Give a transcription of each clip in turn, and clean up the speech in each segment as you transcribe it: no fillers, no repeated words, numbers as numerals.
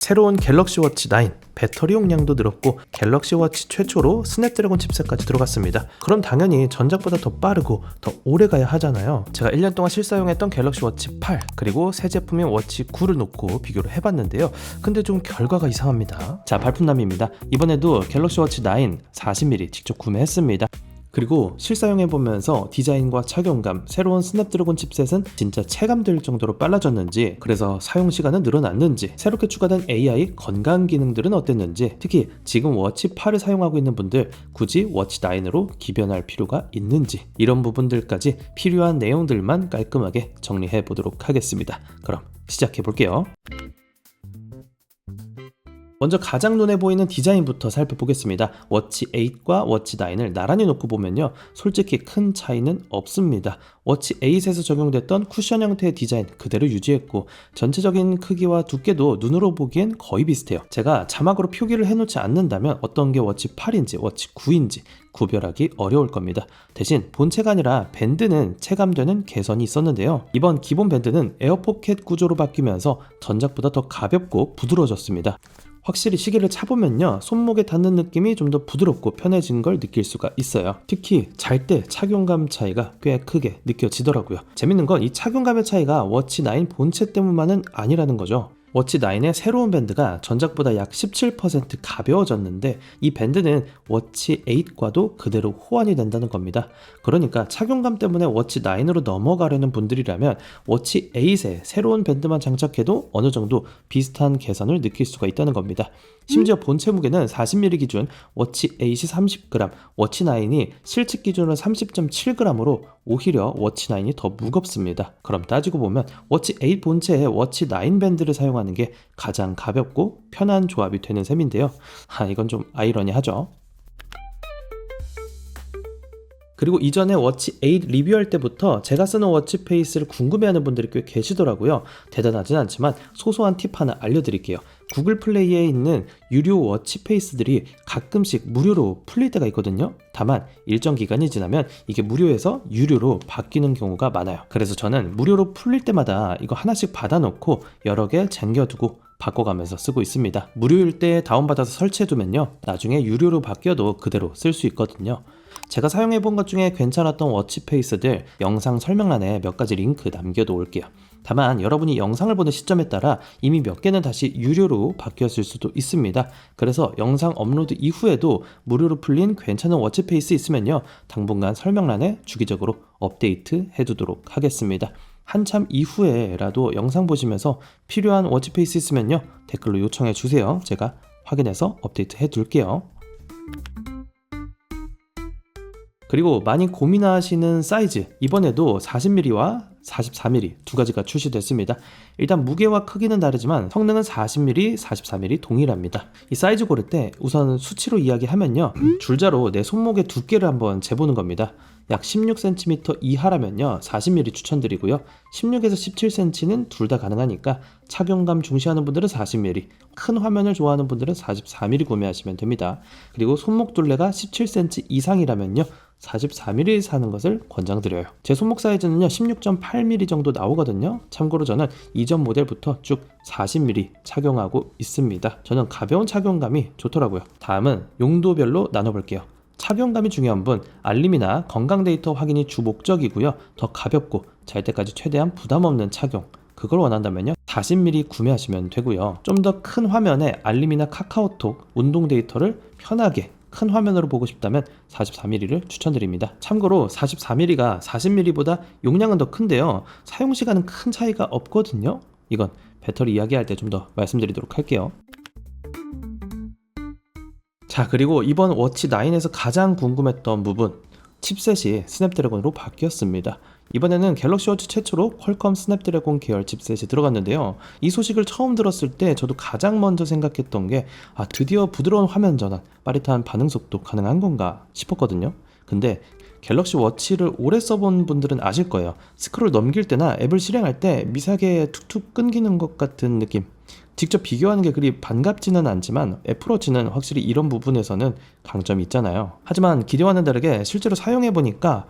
새로운 갤럭시 워치 9 배터리 용량도 늘었고 갤럭시 워치 최초로 스냅드래곤 칩셋까지 들어갔습니다. 그럼 당연히 전작보다 더 빠르고 더 오래 가야 하잖아요. 제가 1년 동안 실사용했던 갤럭시 워치 8 그리고 새 제품인 워치 9를 놓고 비교를 해봤는데요. 근데 좀 결과가 이상합니다. 자, 발품남입니다. 이번에도 갤럭시 워치 9 40mm 직접 구매했습니다. 그리고 실사용해보면서 디자인과 착용감, 새로운 스냅드래곤 칩셋은 진짜 체감될 정도로 빨라졌는지, 그래서 사용시간은 늘어났는지, 새롭게 추가된 AI 건강 기능들은 어땠는지, 특히 지금 워치 8을 사용하고 있는 분들 굳이 워치 9으로 기변할 필요가 있는지, 이런 부분들까지 필요한 내용들만 깔끔하게 정리해보도록 하겠습니다. 그럼 시작해볼게요. 먼저 가장 눈에 보이는 디자인부터 살펴보겠습니다. 워치 8과 워치 9을 나란히 놓고 보면요, 솔직히 큰 차이는 없습니다. 워치 8에서 적용됐던 쿠션 형태의 디자인 그대로 유지했고, 전체적인 크기와 두께도 눈으로 보기엔 거의 비슷해요. 제가 자막으로 표기를 해놓지 않는다면 어떤 게 워치 8인지 워치 9인지 구별하기 어려울 겁니다. 대신 본체가 아니라 밴드는 체감되는 개선이 있었는데요. 이번 기본 밴드는 에어포켓 구조로 바뀌면서 전작보다 더 가볍고 부드러워졌습니다. 확실히 시계를 차보면요, 손목에 닿는 느낌이 좀 더 부드럽고 편해진 걸 느낄 수가 있어요. 특히 잘 때 착용감 차이가 꽤 크게 느껴지더라고요. 재밌는 건 이 착용감의 차이가 워치 9 본체 때문만은 아니라는 거죠. 워치 9의 새로운 밴드가 전작보다 약 17% 가벼워졌는데, 이 밴드는 워치 8과도 그대로 호환이 된다는 겁니다. 그러니까 착용감 때문에 워치 9으로 넘어가려는 분들이라면 워치 8에 새로운 밴드만 장착해도 어느 정도 비슷한 개선을 느낄 수가 있다는 겁니다. 심지어 본체 무게는 40mm 기준 워치 8이 30g, 워치 9이 실측 기준으로 30.7g으로 오히려 워치 9이 더 무겁습니다. 그럼 따지고 보면 워치 8 본체에 워치 9 밴드를 사용하는 게 가장 가볍고 편한 조합이 되는 셈인데요. 이건 좀 아이러니하죠. 그리고 이전에 워치 8 리뷰할 때부터 제가 쓰는 워치 페이스를 궁금해하는 분들이 꽤 계시더라고요. 대단하진 않지만 소소한 팁 하나 알려드릴게요. 구글 플레이에 있는 유료 워치 페이스들이 가끔씩 무료로 풀릴 때가 있거든요. 다만 일정 기간이 지나면 이게 무료에서 유료로 바뀌는 경우가 많아요. 그래서 저는 무료로 풀릴 때마다 이거 하나씩 받아놓고 여러 개 쟁겨두고 바꿔가면서 쓰고 있습니다. 무료일 때 다운받아서 설치해두면요, 나중에 유료로 바뀌어도 그대로 쓸 수 있거든요. 제가 사용해본 것 중에 괜찮았던 워치 페이스들 영상 설명란에 몇 가지 링크 남겨놓을게요. 다만 여러분이 영상을 보는 시점에 따라 이미 몇 개는 다시 유료로 바뀌었을 수도 있습니다. 그래서 영상 업로드 이후에도 무료로 풀린 괜찮은 워치 페이스 있으면요, 당분간 설명란에 주기적으로 업데이트 해두도록 하겠습니다. 한참 이후에라도 영상 보시면서 필요한 워치 페이스 있으면요, 댓글로 요청해 주세요. 제가 확인해서 업데이트 해둘게요. 그리고 많이 고민하시는 사이즈, 이번에도 40mm와 44mm 두 가지가 출시됐습니다. 일단 무게와 크기는 다르지만 성능은 40mm, 44mm 동일합니다. 이 사이즈 고를 때 우선 수치로 이야기하면요, 줄자로 내 손목의 두께를 한번 재보는 겁니다. 약 16cm 이하라면요 40mm 추천드리고요, 16에서 17cm는 둘 다 가능하니까 착용감 중시하는 분들은 40mm, 큰 화면을 좋아하는 분들은 44mm 구매하시면 됩니다. 그리고 손목 둘레가 17cm 이상이라면요 44mm 사는 것을 권장드려요. 제 손목 사이즈는요 16.8mm 정도 나오거든요. 참고로 저는 이전 모델부터 쭉 40mm 착용하고 있습니다. 저는 가벼운 착용감이 좋더라고요. 다음은 용도별로 나눠볼게요. 착용감이 중요한 분, 알림이나 건강 데이터 확인이 주 목적이고요, 더 가볍고 잘 때까지 최대한 부담 없는 착용, 그걸 원한다면요 40mm 구매하시면 되고요, 좀 더 큰 화면에 알림이나 카카오톡, 운동 데이터를 편하게 큰 화면으로 보고 싶다면 44mm를 추천드립니다. 참고로 44mm가 40mm보다 용량은 더 큰데요, 사용시간은 큰 차이가 없거든요. 이건 배터리 이야기할 때 좀 더 말씀드리도록 할게요. 자, 그리고 이번 워치 9에서 가장 궁금했던 부분, 칩셋이 스냅드래곤으로 바뀌었습니다. 이번에는 갤럭시 워치 최초로 퀄컴 스냅드래곤 계열 칩셋이 들어갔는데요, 이 소식을 처음 들었을 때 저도 가장 먼저 생각했던 게 드디어 부드러운 화면 전환, 빠릿한 반응 속도 가능한 건가 싶었거든요. 근데 갤럭시 워치를 오래 써본 분들은 아실 거예요. 스크롤 넘길 때나 앱을 실행할 때 미세하게 툭툭 끊기는 것 같은 느낌, 직접 비교하는 게 그리 반갑지는 않지만 애플워치는 확실히 이런 부분에서는 강점이 있잖아요. 하지만 기대와는 다르게 실제로 사용해보니까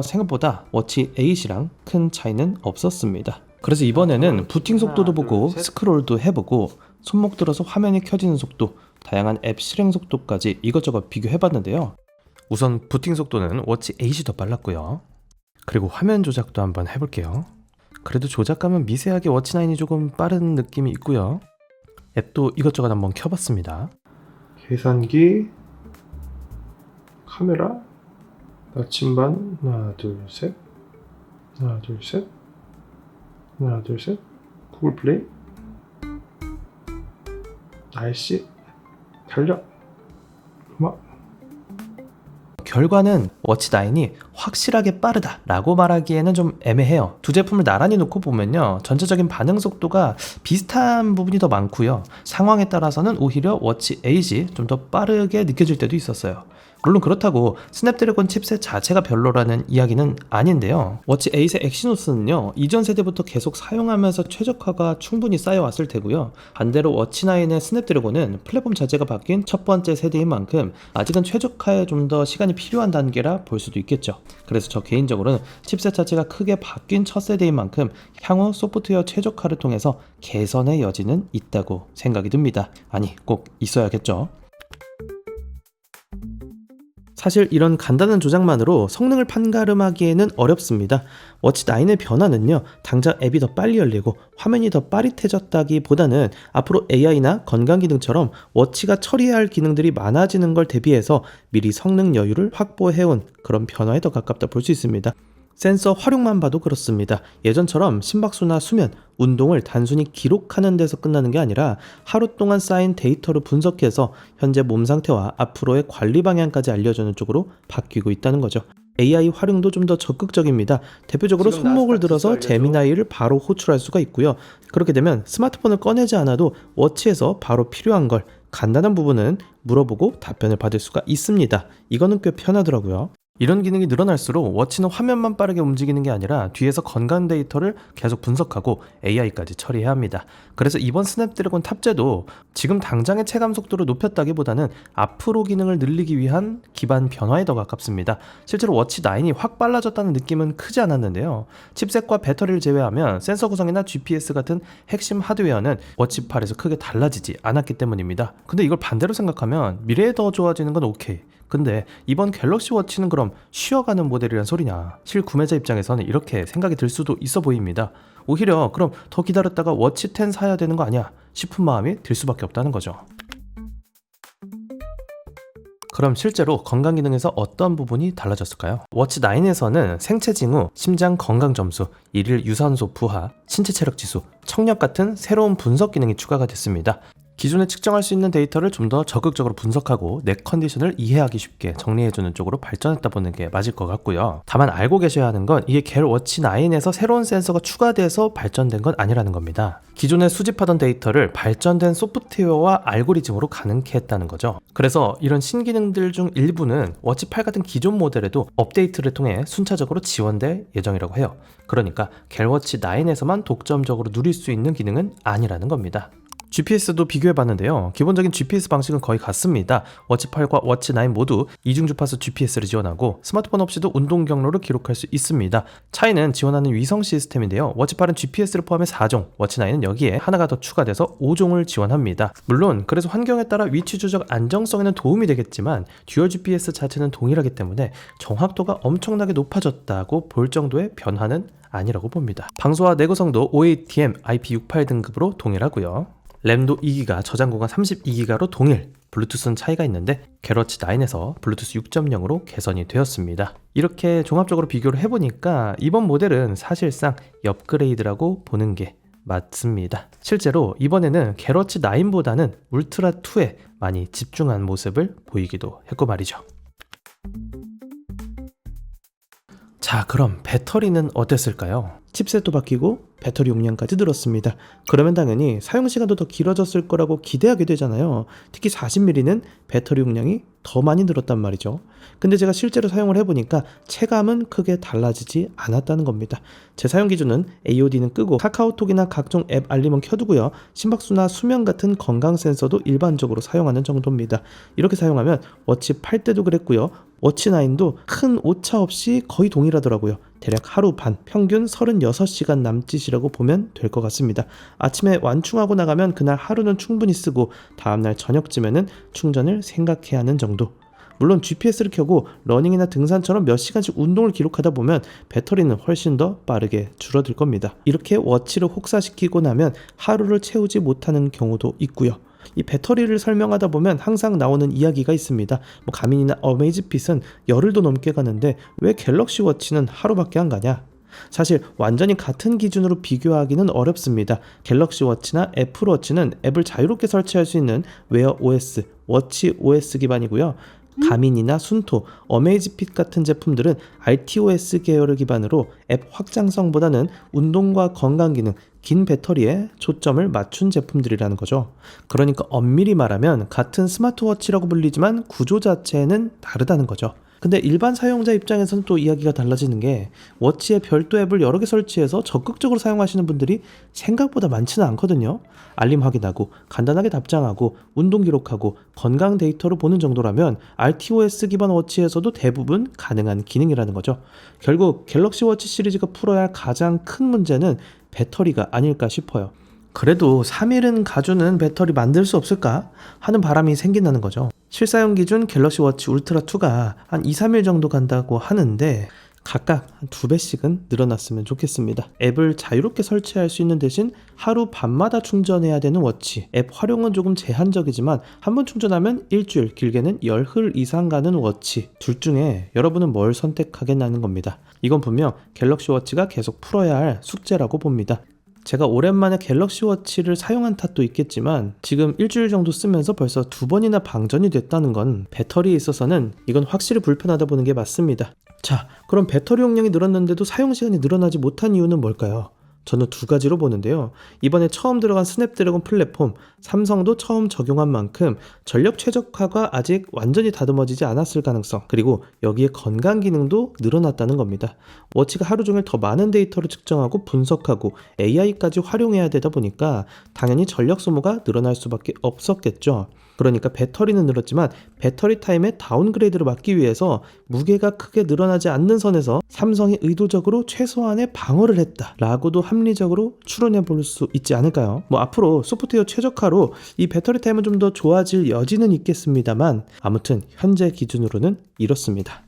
생각보다 워치 8이랑 큰 차이는 없었습니다. 그래서 이번에는 부팅 속도도 보고 스크롤도 해보고 손목 들어서 화면이 켜지는 속도, 다양한 앱 실행 속도까지 이것저것 비교해봤는데요. 우선 부팅 속도는 워치 8이 더 빨랐고요. 그리고 화면 조작도 한번 해볼게요. 그래도 조작감은 미세하게 워치 9이 조금 빠른 느낌이 있고요. 앱도 이것저것 한번 켜봤습니다. 계산기, 카메라, 나침반, 하나 둘 셋, 하나 둘 셋, 하나 둘 셋, 구글 플레이, 날씨, 달력, 음악. 결과는 워치 9이 확실하게 빠르다라고 말하기에는 좀 애매해요. 두 제품을 나란히 놓고 보면요, 전체적인 반응 속도가 비슷한 부분이 더 많고요. 상황에 따라서는 오히려 워치 8이 좀 더 빠르게 느껴질 때도 있었어요. 물론 그렇다고 스냅드래곤 칩셋 자체가 별로라는 이야기는 아닌데요. 워치 8의 엑시노스는요, 이전 세대부터 계속 사용하면서 최적화가 충분히 쌓여왔을 테고요. 반대로 워치 9의 스냅드래곤은 플랫폼 자체가 바뀐 첫 번째 세대인 만큼 아직은 최적화에 좀 더 시간이 필요한 단계라 볼 수도 있겠죠. 그래서 저 개인적으로는 칩셋 자체가 크게 바뀐 첫 세대인 만큼 향후 소프트웨어 최적화를 통해서 개선의 여지는 있다고 생각이 듭니다. 아니, 꼭 있어야겠죠. 사실 이런 간단한 조작만으로 성능을 판가름하기에는 어렵습니다. 워치 9의 변화는요, 당장 앱이 더 빨리 열리고 화면이 더 빠릿해졌다기보다는 앞으로 AI나 건강 기능처럼 워치가 처리해야 할 기능들이 많아지는 걸 대비해서 미리 성능 여유를 확보해온 그런 변화에 더 가깝다 볼 수 있습니다. 센서 활용만 봐도 그렇습니다. 예전처럼 심박수나 수면, 운동을 단순히 기록하는 데서 끝나는 게 아니라 하루 동안 쌓인 데이터를 분석해서 현재 몸 상태와 앞으로의 관리 방향까지 알려주는 쪽으로 바뀌고 있다는 거죠. AI 활용도 좀 더 적극적입니다. 대표적으로 손목을 들어서 제미나이를 바로 호출할 수가 있고요. 그렇게 되면 스마트폰을 꺼내지 않아도 워치에서 바로 필요한 걸, 간단한 부분은 물어보고 답변을 받을 수가 있습니다. 이거는 꽤 편하더라고요. 이런 기능이 늘어날수록 워치는 화면만 빠르게 움직이는 게 아니라 뒤에서 건강 데이터를 계속 분석하고 AI까지 처리해야 합니다. 그래서 이번 스냅드래곤 탑재도 지금 당장의 체감 속도를 높였다기보다는 앞으로 기능을 늘리기 위한 기반 변화에 더 가깝습니다. 실제로 워치 9이 확 빨라졌다는 느낌은 크지 않았는데요. 칩셋과 배터리를 제외하면 센서 구성이나 GPS 같은 핵심 하드웨어는 워치 8에서 크게 달라지지 않았기 때문입니다. 근데 이걸 반대로 생각하면 미래에 더 좋아지는 건 오케이. 근데 이번 갤럭시 워치는 그럼 쉬어가는 모델이란 소리냐? 실구매자 입장에서는 이렇게 생각이 들 수도 있어 보입니다. 오히려 그럼 더 기다렸다가 워치 10 사야 되는 거 아니야? 싶은 마음이 들 수밖에 없다는 거죠. 그럼 실제로 건강 기능에서 어떤 부분이 달라졌을까요? 워치 9에서는 생체 징후, 심장 건강 점수, 일일 유산소 부하, 신체 체력 지수, 청력 같은 새로운 분석 기능이 추가가 됐습니다. 기존에 측정할 수 있는 데이터를 좀 더 적극적으로 분석하고 내 컨디션을 이해하기 쉽게 정리해주는 쪽으로 발전했다 보는 게 맞을 것 같고요. 다만 알고 계셔야 하는 건 이게 갤 워치 9에서 새로운 센서가 추가돼서 발전된 건 아니라는 겁니다. 기존에 수집하던 데이터를 발전된 소프트웨어와 알고리즘으로 가능케 했다는 거죠. 그래서 이런 신기능들 중 일부는 워치 8 같은 기존 모델에도 업데이트를 통해 순차적으로 지원될 예정이라고 해요. 그러니까 갤 워치 9에서만 독점적으로 누릴 수 있는 기능은 아니라는 겁니다. GPS도 비교해봤는데요. 기본적인 GPS 방식은 거의 같습니다. 워치 8과 워치 9 모두 이중 주파수 GPS를 지원하고 스마트폰 없이도 운동 경로를 기록할 수 있습니다. 차이는 지원하는 위성 시스템인데요. 워치 8은 GPS를 포함해 4종, 워치 9은 여기에 하나가 더 추가돼서 5종을 지원합니다. 물론 그래서 환경에 따라 위치 조작 안정성에는 도움이 되겠지만 듀얼 GPS 자체는 동일하기 때문에 정확도가 엄청나게 높아졌다고 볼 정도의 변화는 아니라고 봅니다. 방수와 내구성도 OATM IP68 등급으로 동일하고요. 램도 2기가, 저장 공간 32기가로 동일. 블루투스는 차이가 있는데 갤럭시 9에서 블루투스 6.0으로 개선이 되었습니다. 이렇게 종합적으로 비교를 해보니까 이번 모델은 사실상 업그레이드라고 보는 게 맞습니다. 실제로 이번에는 갤럭시 9보다는 울트라 2에 많이 집중한 모습을 보이기도 했고 말이죠. 자, 그럼 배터리는 어땠을까요? 칩셋도 바뀌고 배터리 용량까지 늘었습니다. 그러면 당연히 사용시간도 더 길어졌을 거라고 기대하게 되잖아요. 특히 40mm는 배터리 용량이 더 많이 늘었단 말이죠. 근데 제가 실제로 사용을 해보니까 체감은 크게 달라지지 않았다는 겁니다. 제 사용 기준은 AOD는 끄고 카카오톡이나 각종 앱 알림은 켜두고요. 심박수나 수면 같은 건강 센서도 일반적으로 사용하는 정도입니다. 이렇게 사용하면 워치 8 때도 그랬고요. 워치 9도 큰 오차 없이 거의 동일하더라고요. 대략 하루 반, 평균 36시간 남짓이라고 보면 될 것 같습니다. 아침에 완충하고 나가면 그날 하루는 충분히 쓰고 다음날 저녁쯤에는 충전을 생각해야 하는 정도. 물론 GPS를 켜고 러닝이나 등산처럼 몇 시간씩 운동을 기록하다 보면 배터리는 훨씬 더 빠르게 줄어들 겁니다. 이렇게 워치를 혹사시키고 나면 하루를 채우지 못하는 경우도 있고요. 이 배터리를 설명하다 보면 항상 나오는 이야기가 있습니다. 가민이나 어메이즈핏은 열흘도 넘게 가는데 왜 갤럭시 워치는 하루밖에 안 가냐? 사실 완전히 같은 기준으로 비교하기는 어렵습니다. 갤럭시 워치나 애플 워치는 앱을 자유롭게 설치할 수 있는 웨어 OS, 워치 OS 기반이고요. 가민이나 순토, 어메이즈핏 같은 제품들은 RTOS 계열을 기반으로 앱 확장성보다는 운동과 건강 기능, 긴 배터리에 초점을 맞춘 제품들이라는 거죠. 그러니까 엄밀히 말하면 같은 스마트워치라고 불리지만 구조 자체는 다르다는 거죠. 근데 일반 사용자 입장에서는 또 이야기가 달라지는 게 워치에 별도 앱을 여러 개 설치해서 적극적으로 사용하시는 분들이 생각보다 많지는 않거든요. 알림 확인하고 간단하게 답장하고 운동 기록하고 건강 데이터를 보는 정도라면 RTOS 기반 워치에서도 대부분 가능한 기능이라는 거죠. 결국 갤럭시 워치 시리즈가 풀어야 할 가장 큰 문제는 배터리가 아닐까 싶어요. 그래도 3일은 가주는 배터리 만들 수 없을까 하는 바람이 생긴다는 거죠. 실사용 기준 갤럭시 워치 울트라 2가 한 2-3일 정도 간다고 하는데 각각 한 2배씩은 늘어났으면 좋겠습니다. 앱을 자유롭게 설치할 수 있는 대신 하루 밤마다 충전해야 되는 워치. 앱 활용은 조금 제한적이지만 한번 충전하면 일주일, 길게는 열흘 이상 가는 워치. 둘 중에 여러분은 뭘 선택하겠다는 겁니다. 이건 분명 갤럭시 워치가 계속 풀어야 할 숙제라고 봅니다. 제가 오랜만에 갤럭시 워치를 사용한 탓도 있겠지만 지금 일주일 정도 쓰면서 벌써 2번이나 방전이 됐다는 건 배터리에 있어서는 이건 확실히 불편하다 보는 게 맞습니다. 자, 그럼 배터리 용량이 늘었는데도 사용시간이 늘어나지 못한 이유는 뭘까요? 저는 2가지로 보는데요. 이번에 처음 들어간 스냅드래곤 플랫폼, 삼성도 처음 적용한 만큼 전력 최적화가 아직 완전히 다듬어지지 않았을 가능성, 그리고 여기에 건강 기능도 늘어났다는 겁니다. 워치가 하루 종일 더 많은 데이터를 측정하고 분석하고 AI까지 활용해야 되다 보니까 당연히 전력 소모가 늘어날 수밖에 없었겠죠. 그러니까 배터리는 늘었지만 배터리 타임의 다운그레이드를 막기 위해서 무게가 크게 늘어나지 않는 선에서 삼성이 의도적으로 최소한의 방어를 했다라고도 합리적으로 추론해 볼 수 있지 않을까요? 앞으로 소프트웨어 최적화로 이 배터리 타임은 좀 더 좋아질 여지는 있겠습니다만 아무튼 현재 기준으로는 이렇습니다.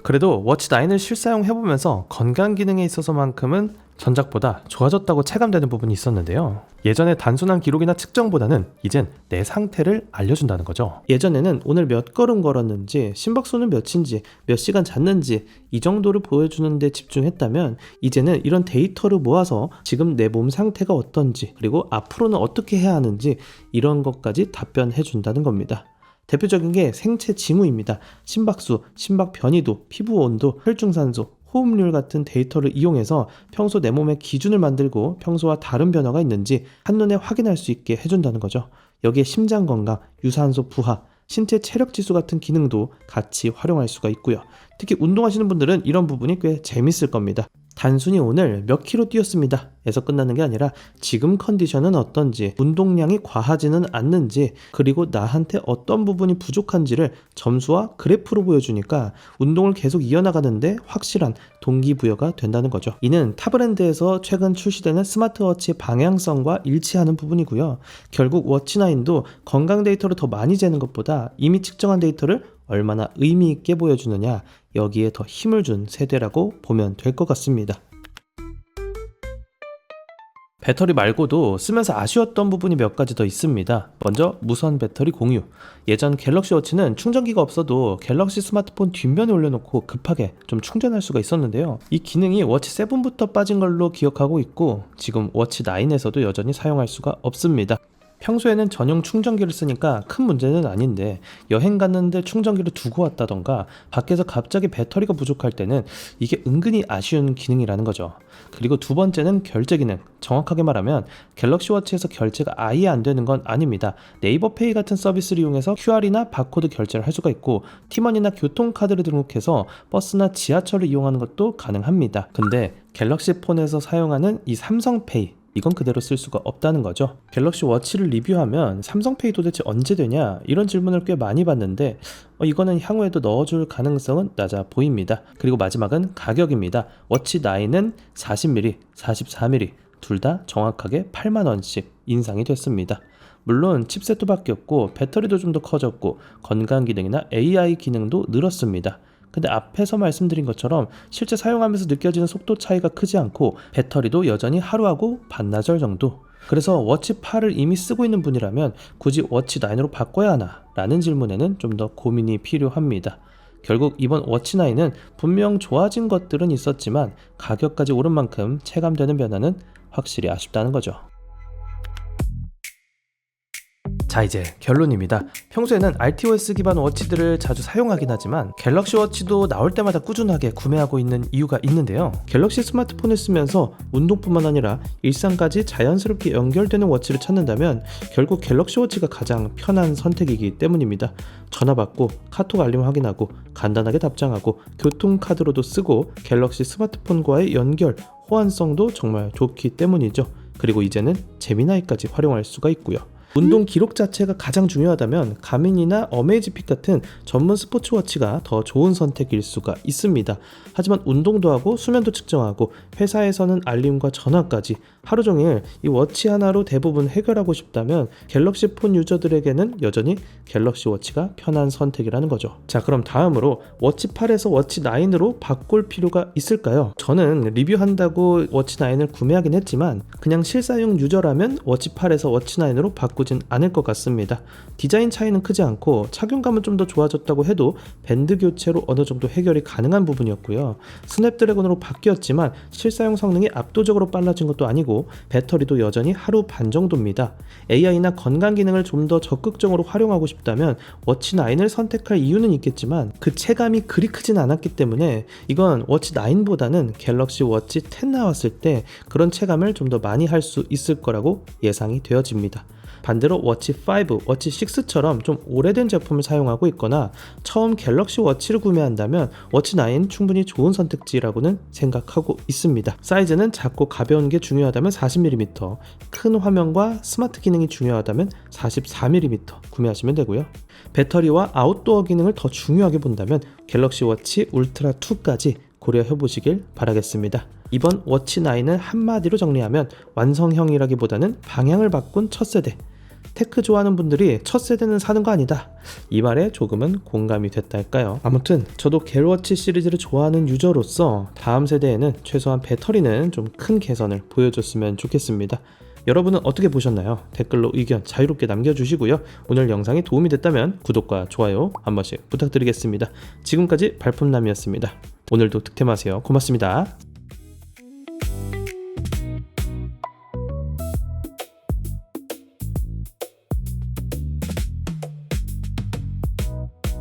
그래도 워치 9을 실사용해보면서 건강 기능에 있어서만큼은 전작보다 좋아졌다고 체감되는 부분이 있었는데요. 예전에 단순한 기록이나 측정보다는 이젠 내 상태를 알려준다는 거죠. 예전에는 오늘 몇 걸음 걸었는지, 심박수는 몇인지, 몇 시간 잤는지 이 정도를 보여주는 데 집중했다면 이제는 이런 데이터를 모아서 지금 내 몸 상태가 어떤지, 그리고 앞으로는 어떻게 해야 하는지 이런 것까지 답변해 준다는 겁니다. 대표적인 게 생체 징후입니다. 심박수, 심박 변이도, 피부 온도, 혈중산소, 호흡률 같은 데이터를 이용해서 평소 내 몸의 기준을 만들고 평소와 다른 변화가 있는지 한눈에 확인할 수 있게 해준다는 거죠. 여기에 심장 건강, 유산소 부하, 신체 체력 지수 같은 기능도 같이 활용할 수가 있고요. 특히 운동하시는 분들은 이런 부분이 꽤 재밌을 겁니다. 단순히 오늘 몇 킬로 뛰었습니다 에서 끝나는 게 아니라 지금 컨디션은 어떤지, 운동량이 과하지는 않는지, 그리고 나한테 어떤 부분이 부족한지를 점수와 그래프로 보여주니까 운동을 계속 이어나가는데 확실한 동기부여가 된다는 거죠. 이는 타 브랜드에서 최근 출시되는 스마트워치의 방향성과 일치하는 부분이고요. 결국 워치9도 건강 데이터를 더 많이 재는 것보다 이미 측정한 데이터를 얼마나 의미 있게 보여주느냐, 여기에 더 힘을 준 세대라고 보면 될 것 같습니다. 배터리 말고도 쓰면서 아쉬웠던 부분이 몇 가지 더 있습니다. 먼저 무선 배터리 공유. 예전 갤럭시 워치는 충전기가 없어도 갤럭시 스마트폰 뒷면에 올려놓고 급하게 좀 충전할 수가 있었는데요. 이 기능이 워치 7부터 빠진 걸로 기억하고 있고 지금 워치 9에서도 여전히 사용할 수가 없습니다. 평소에는 전용 충전기를 쓰니까 큰 문제는 아닌데 여행 갔는데 충전기를 두고 왔다던가 밖에서 갑자기 배터리가 부족할 때는 이게 은근히 아쉬운 기능이라는 거죠. 그리고 두 번째는 결제 기능. 정확하게 말하면 갤럭시 워치에서 결제가 아예 안 되는 건 아닙니다. 네이버 페이 같은 서비스를 이용해서 QR이나 바코드 결제를 할 수가 있고 티머니나 교통카드를 등록해서 버스나 지하철을 이용하는 것도 가능합니다. 근데 갤럭시 폰에서 사용하는 이 삼성페이, 이건 그대로 쓸 수가 없다는 거죠. 갤럭시 워치를 리뷰하면 삼성페이 도대체 언제 되냐 이런 질문을 꽤 많이 받는데 이거는 향후에도 넣어줄 가능성은 낮아 보입니다. 그리고 마지막은 가격입니다. 워치 9은 40mm, 44mm 둘 다 정확하게 8만원씩 인상이 됐습니다. 물론 칩셋도 바뀌었고 배터리도 좀 더 커졌고 건강 기능이나 AI 기능도 늘었습니다. 근데 앞에서 말씀드린 것처럼 실제 사용하면서 느껴지는 속도 차이가 크지 않고 배터리도 여전히 하루하고 반나절 정도. 그래서 워치 8을 이미 쓰고 있는 분이라면 굳이 워치 9으로 바꿔야 하나? 라는 질문에는 좀 더 고민이 필요합니다. 결국 이번 워치 9은 분명 좋아진 것들은 있었지만 가격까지 오른 만큼 체감되는 변화는 확실히 아쉽다는 거죠. 자, 이제 결론입니다. 평소에는 RTOS 기반 워치들을 자주 사용하긴 하지만 갤럭시 워치도 나올 때마다 꾸준하게 구매하고 있는 이유가 있는데요. 갤럭시 스마트폰을 쓰면서 운동뿐만 아니라 일상까지 자연스럽게 연결되는 워치를 찾는다면 결국 갤럭시 워치가 가장 편한 선택이기 때문입니다. 전화 받고 카톡 알림 확인하고 간단하게 답장하고 교통카드로도 쓰고 갤럭시 스마트폰과의 연결, 호환성도 정말 좋기 때문이죠. 그리고 이제는 제미나이까지 활용할 수가 있고요. 운동 기록 자체가 가장 중요하다면 가민이나 어메이지핏 같은 전문 스포츠워치가 더 좋은 선택일 수가 있습니다. 하지만 운동도 하고 수면도 측정하고 회사에서는 알림과 전화까지 하루 종일 이 워치 하나로 대부분 해결하고 싶다면 갤럭시 폰 유저들에게는 여전히 갤럭시 워치가 편한 선택이라는 거죠. 자, 그럼 다음으로 워치 8에서 워치 9으로 바꿀 필요가 있을까요? 저는 리뷰한다고 워치 9을 구매하긴 했지만 그냥 실사용 유저라면 워치 8에서 워치 9으로 바꾸진 않을 것 같습니다. 디자인 차이는 크지 않고 착용감은 좀 더 좋아졌다고 해도 밴드 교체로 어느 정도 해결이 가능한 부분이었고요. 스냅드래곤으로 바뀌었지만 실사용 성능이 압도적으로 빨라진 것도 아니고 배터리도 여전히 하루 반 정도입니다. AI나 건강 기능을 좀 더 적극적으로 활용하고 싶다면 워치 9을 선택할 이유는 있겠지만 그 체감이 그리 크진 않았기 때문에 이건 워치 9보다는 갤럭시 워치 10 나왔을 때 그런 체감을 좀 더 많이 할 수 있을 거라고 예상이 되어집니다. 반대로 워치 5, 워치 6처럼 좀 오래된 제품을 사용하고 있거나 처음 갤럭시 워치를 구매한다면 워치 9 충분히 좋은 선택지라고는 생각하고 있습니다. 사이즈는 작고 가벼운 게 중요하다면 40mm, 큰 화면과 스마트 기능이 중요하다면 44mm 구매하시면 되고요. 배터리와 아웃도어 기능을 더 중요하게 본다면 갤럭시 워치 울트라 2까지 고려해 보시길 바라겠습니다. 이번 워치 9을 한마디로 정리하면 완성형이라기보다는 방향을 바꾼 첫 세대. 테크 좋아하는 분들이 첫 세대는 사는 거 아니다, 이 말에 조금은 공감이 됐다 할까요? 아무튼 저도 갤워치 시리즈를 좋아하는 유저로서 다음 세대에는 최소한 배터리는 좀 큰 개선을 보여줬으면 좋겠습니다. 여러분은 어떻게 보셨나요? 댓글로 의견 자유롭게 남겨주시고요. 오늘 영상이 도움이 됐다면 구독과 좋아요 한 번씩 부탁드리겠습니다. 지금까지 발품남이었습니다. 오늘도 득템하세요. 고맙습니다.